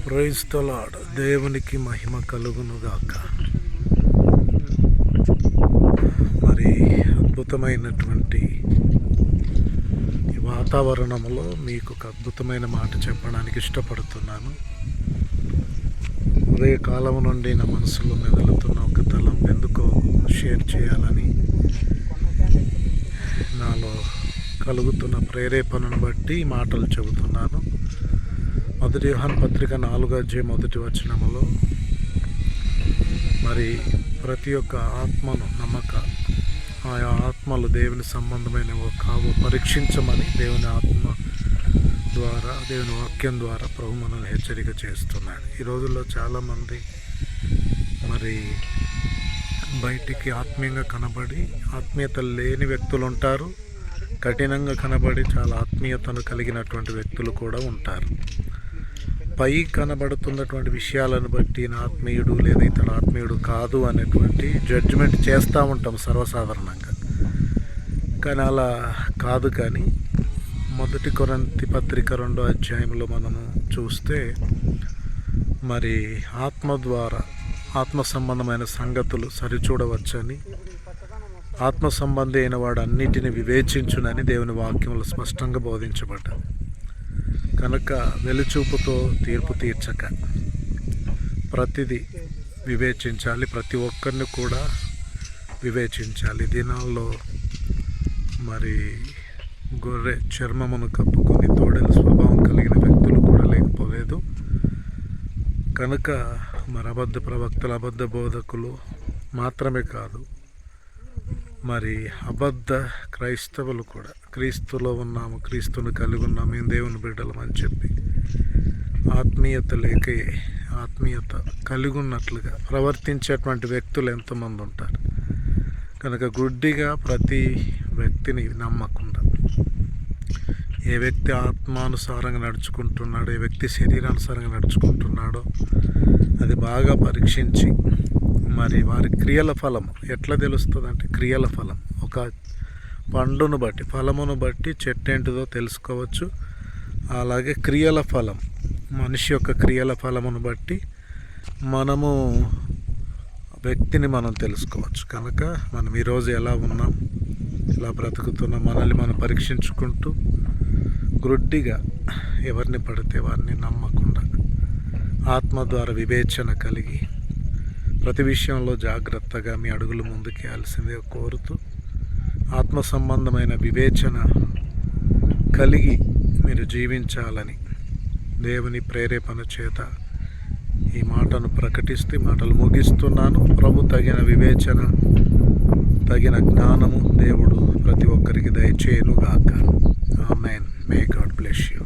Praise the lord. దేవునికి మహిమ కలుగునుగాక. మరి అద్భుతమైనటువంటి ఈ వాతావరణంలో మీకు ఒక అద్భుతమైన మాట చెప్పడానికి ఇష్టపడుతున్నాను. ఉదయకాలం నుండి నా మనసులో మెదులుతున్న ఒక తలంపు ఎందుకో షేర్ చేయాలని, నాలో కలుగుతున్న ప్రేరేపణను బట్టి మాటలు చెబుతున్నాను. 1 యోహాను పత్రిక 4:1 మరి ప్రతి ఒక్క ఆత్మను నమ్మక, ఆయా ఆత్మలు దేవుని సంబంధమైనవో కావో పరీక్షించమని దేవుని ఆత్మ ద్వారా, దేవుని వాక్యం ద్వారా ప్రభు మనల్ని హెచ్చరిక చేస్తున్నాడు. ఈ రోజుల్లో చాలామంది మరి బయటికి ఆత్మీయంగా కనబడి ఆత్మీయత లేని వ్యక్తులు ఉంటారు, కఠినంగా కనబడి చాలా ఆత్మీయతను కలిగినటువంటి వ్యక్తులు కూడా ఉంటారు. పై కనబడుతున్నటువంటి విషయాలను బట్టి నా ఆత్మీయుడు లేదా ఇతను ఆత్మీయుడు కాదు అనేటువంటి జడ్జిమెంట్ చేస్తూ ఉంటాం సర్వసాధారణంగా. కానీ అలా కాదు. కానీ 1 కొరింథీ పత్రిక 2వ అధ్యాయంలో మనము చూస్తే మరి ఆత్మ ద్వారా ఆత్మ సంబంధమైన సంగతులు సరిచూడవచ్చని, ఆత్మ సంబంధి అయిన వాడు అన్నిటిని వివేచించునని దేవుని వాక్యంలో స్పష్టంగా బోధించబడ్డారు. కనుక వెలుచూపుతో తీర్పు తీర్చక ప్రతిదీ వివేచించాలి, ప్రతి ఒక్కరిని కూడా వివేచించాలి. దినాల్లో మరి గొర్రె చర్మమును కప్పుకొని తోడేల స్వభావం కలిగిన వ్యక్తులు కూడా లేకపోలేదు. కనుక మరి అబద్ధ ప్రవక్తలు, అబద్ధ బోధకులు మాత్రమే కాదు, మరి అబద్ధ క్రైస్తవులు కూడా క్రీస్తులో ఉన్నాము, క్రీస్తుని కలిగి ఉన్నాము, మేము దేవుని బిడ్డలం అని చెప్పి ఆత్మీయత లేక ఆత్మీయత కలిగి ఉన్నట్లుగా ప్రవర్తించేటువంటి వ్యక్తులు ఎంతమంది ఉంటారు. కనుక గుడ్డిగా ప్రతి వ్యక్తిని నమ్మకుండా, ఏ వ్యక్తి ఆత్మానుసారంగా నడుచుకుంటున్నాడో, ఏ వ్యక్తి శరీరానుసారంగా నడుచుకుంటున్నాడో అది బాగా పరీక్షించి మరి వారి క్రియల ఫలం ఎట్లా తెలుస్తుంది అంటే, క్రియల ఫలం ఒక పండును బట్టి, ఫలమును బట్టి చెట్టు ఏంటిదో తెలుసుకోవచ్చు. అలాగే క్రియల ఫలం, మనిషి యొక్క క్రియల ఫలమును బట్టి మనము వ్యక్తిని మనం తెలుసుకోవచ్చు. కనుక మనం ఈరోజు ఎలా ఉన్నాం, ఎలా బ్రతుకుతున్నాం, మనల్ని మనం పరీక్షించుకుంటూ గ్రుడ్డిగా ఎవరిని పడితే వారిని నమ్మకుండా ఆత్మ ద్వారా వివేచన కలిగి ప్రతి విషయంలో జాగ్రత్తగా మీ అడుగులు ముందుకేయాల్సిందే కోరుతూ, ఆత్మ సంబంధమైన వివేచన కలిగి మీరు జీవించాలని దేవుని ప్రేరేపణ చేత ఈ మాటను ప్రకటిస్తూ మాటలు ముగిస్తున్నాను. ప్రభు తగిన వివేచన, తగిన జ్ఞానము దేవుడు ప్రతి ఒక్కరికి దయచేయునుగాక. ఆమేన్. May God bless you.